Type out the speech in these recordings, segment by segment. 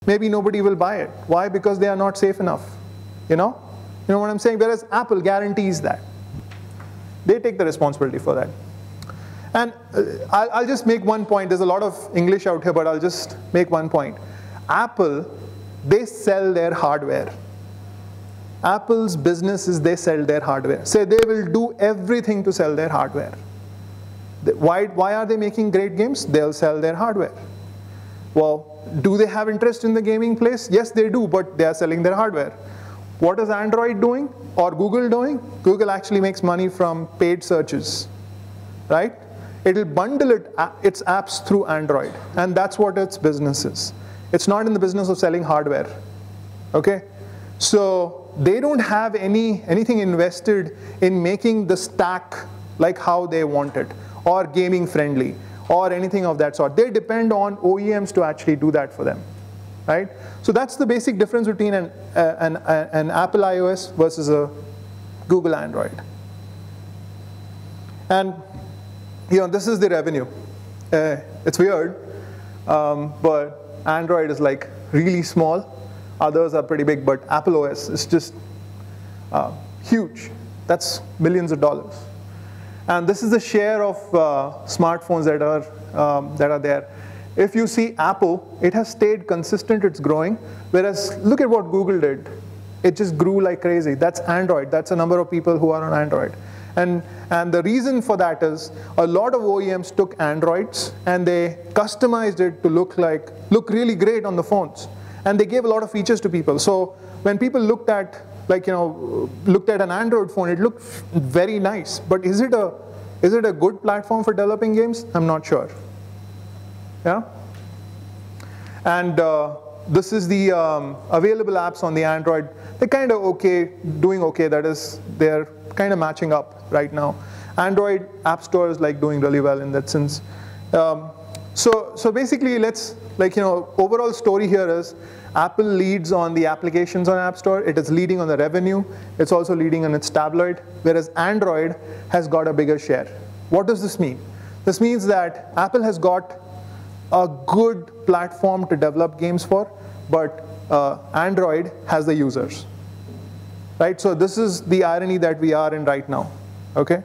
maybe nobody will buy it. Why? Because they are not safe enough. You know what I'm saying? Whereas Apple guarantees that. They take the responsibility for that. And I'll just make one point. There's a lot of English out here, but I'll just make one point. Apple, they sell their hardware. Apple's business is they sell their hardware. So they will do everything to sell their hardware. Why are they making great games? They'll sell their hardware. Well, do they have interest in the gaming place? Yes, they do, but they are selling their hardware. What is Android doing or Google doing? Google actually makes money from paid searches, right? It will bundle its apps through Android, and that's what its business is. It's not in the business of selling hardware, okay? So they don't have anything invested in making the stack like how they want it, or gaming friendly, or anything of that sort. They depend on OEMs to actually do that for them, right? So that's the basic difference between an Apple iOS versus a Google Android. And this is the revenue. It's weird, but Android is like really small. Others are pretty big, but Apple OS is just huge. That's millions of dollars. And this is the share of smartphones that are there. If you see Apple, it has stayed consistent, it's growing. Whereas look at what Google did. It just grew like crazy. That's Android. That's a number of people who are on Android. And the reason for that is a lot of OEMs took Androids and they customized it to look really great on the phones. And they gave a lot of features to people. So when people looked at an Android phone, it looked very nice. But is it a good platform for developing games? I'm not sure. Yeah. And this is the available apps on the Android. They're kind of okay, doing okay. That is, they're kind of matching up right now. Android App Store is doing really well in that sense. So basically, overall story here is Apple leads on the applications on App Store. It is leading on the revenue. It's also leading on its tablet, whereas Android has got a bigger share. What does this mean? This means that Apple has got a good platform to develop games for, but Android has the users. Right? So this is the irony that we are in right now. Okay?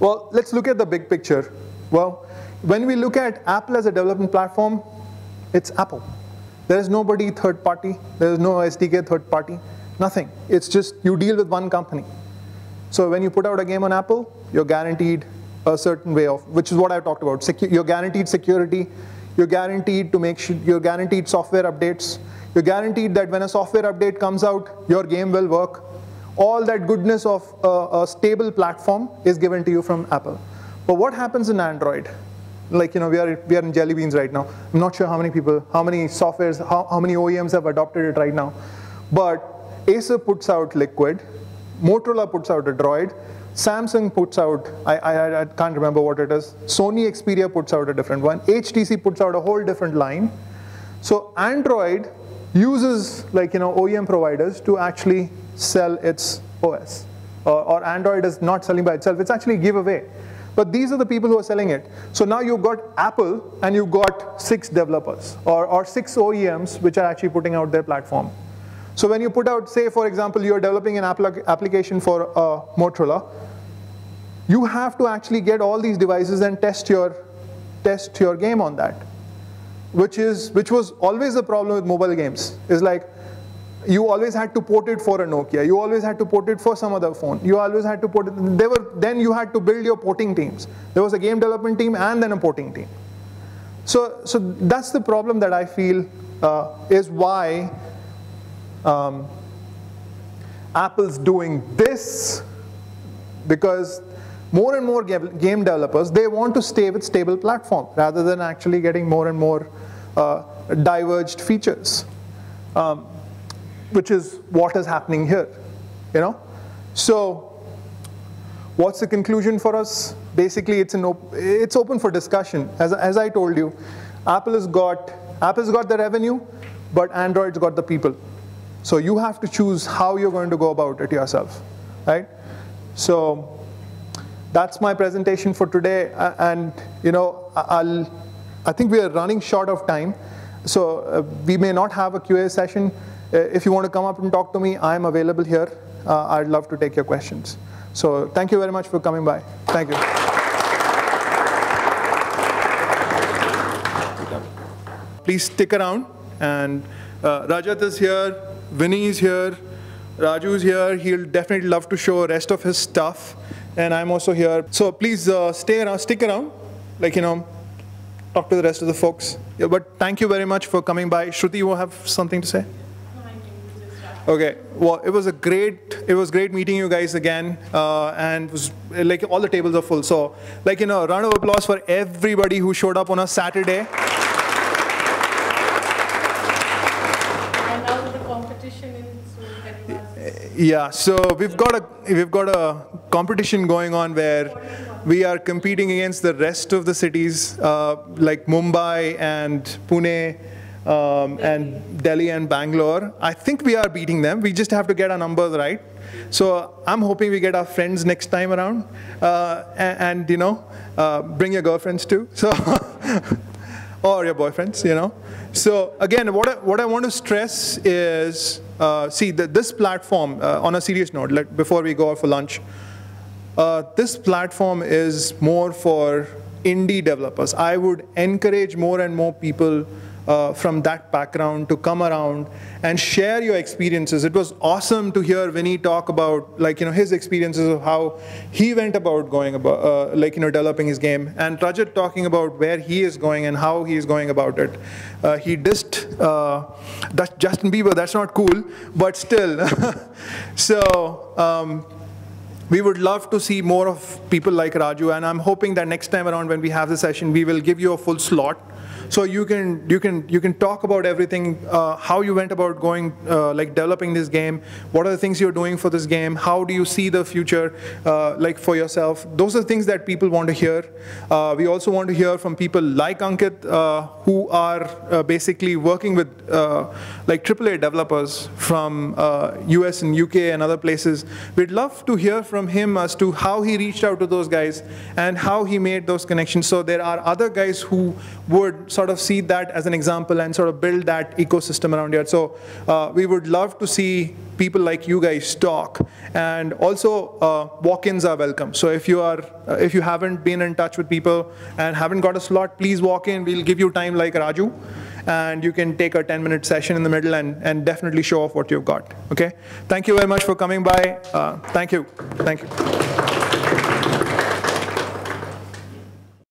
Well, let's look at the big picture. Well, when we look at Apple as a development platform, it's Apple. There is nobody third party. There is no SDK third party. Nothing. It's just you deal with one company. So when you put out a game on Apple, you're guaranteed a certain way of, which is what I talked about. You're guaranteed security. You're guaranteed to make sure, you're guaranteed software updates. You're guaranteed that when a software update comes out, your game will work. All that goodness of a stable platform is given to you from Apple. But what happens in Android? We are in jelly beans right now. I'm not sure how many people, how many softwares, how many OEMs have adopted it right now. But Acer puts out Liquid, Motorola puts out a Droid, Samsung puts out, I can't remember what it is, Sony Xperia puts out a different one, HTC puts out a whole different line. So Android uses OEM providers to actually sell its OS. Or Android is not selling by itself, it's actually a giveaway. But these are the people who are selling it. So now you've got Apple and you've got 6 developers or 6 OEMs which are actually putting out their platform. So when you put out, say for example, you're developing an application for Motorola, you have to actually get all these devices and test your game on that. Which was always the problem with mobile games. Is you always had to port it for a Nokia. You always had to port it for some other phone. You always had to port it. Then you had to build your porting teams. There was a game development team and then a porting team. So that's the problem that I feel is why Apple's doing this, because more and more game developers, they want to stay with stable platform rather than actually getting more and more diverged features. Which is what is happening here, So, what's the conclusion for us? Basically, it's open for discussion. As I told you, Apple's got the revenue, but Android's got the people. So you have to choose how you're going to go about it yourself, right? So that's my presentation for today, and I think we are running short of time. So we may not have a QA session. If you want to come up and talk to me, I'm available here. I'd love to take your questions. So thank you very much for coming by. Thank you. Please stick around. And Rajat is here, Vinny is here, Raju is here. He'll definitely love to show the rest of his stuff. And I'm also here. So please stay around, stick around. Like, talk to the rest of the folks. Yeah, but thank you very much for coming by. Shruti, you have something to say? Okay, well, it was great meeting you guys again, and it was like all the tables are full. So, like, round of applause for everybody who showed up on a Saturday. And now the competition in Hyderabad. Yeah, so we've got a competition going on where we are competing against the rest of the cities, like Mumbai and Pune. And Delhi and Bangalore. I think we are beating them. We just have to get our numbers right. So I'm hoping we get our friends next time around, and bring your girlfriends too. So or your boyfriends, So again, what I want to stress is, see this platform. On a serious note, before we go out for lunch, this platform is more for indie developers. I would encourage more and more people from that background to come around and share your experiences. It was awesome to hear Vinny talk about his experiences of how he went about going about developing his game, and Rajat talking about where he is going and how he is going about it. He dissed Justin Bieber. That's not cool, but still. So we would love to see more of people like Raju, and I'm hoping that next time around when we have the session, we will give you a full slot. So you can talk about everything, how you went about going, developing this game, what are the things you're doing for this game, how do you see the future, for yourself. Those are things that people want to hear. We also want to hear from people like Ankit, who are basically working with AAA developers from US and UK and other places. We'd love to hear from him as to how he reached out to those guys and how he made those connections. So there are other guys who would sort of see that as an example and sort of build that ecosystem around here. So we would love to see people like you guys talk, and also walk-ins are welcome. So if you haven't been in touch with people and haven't got a slot, please walk in. We'll give you time like Raju, and you can take a 10-minute session in the middle and definitely show off what you've got. Okay? Thank you very much for coming by. Thank you.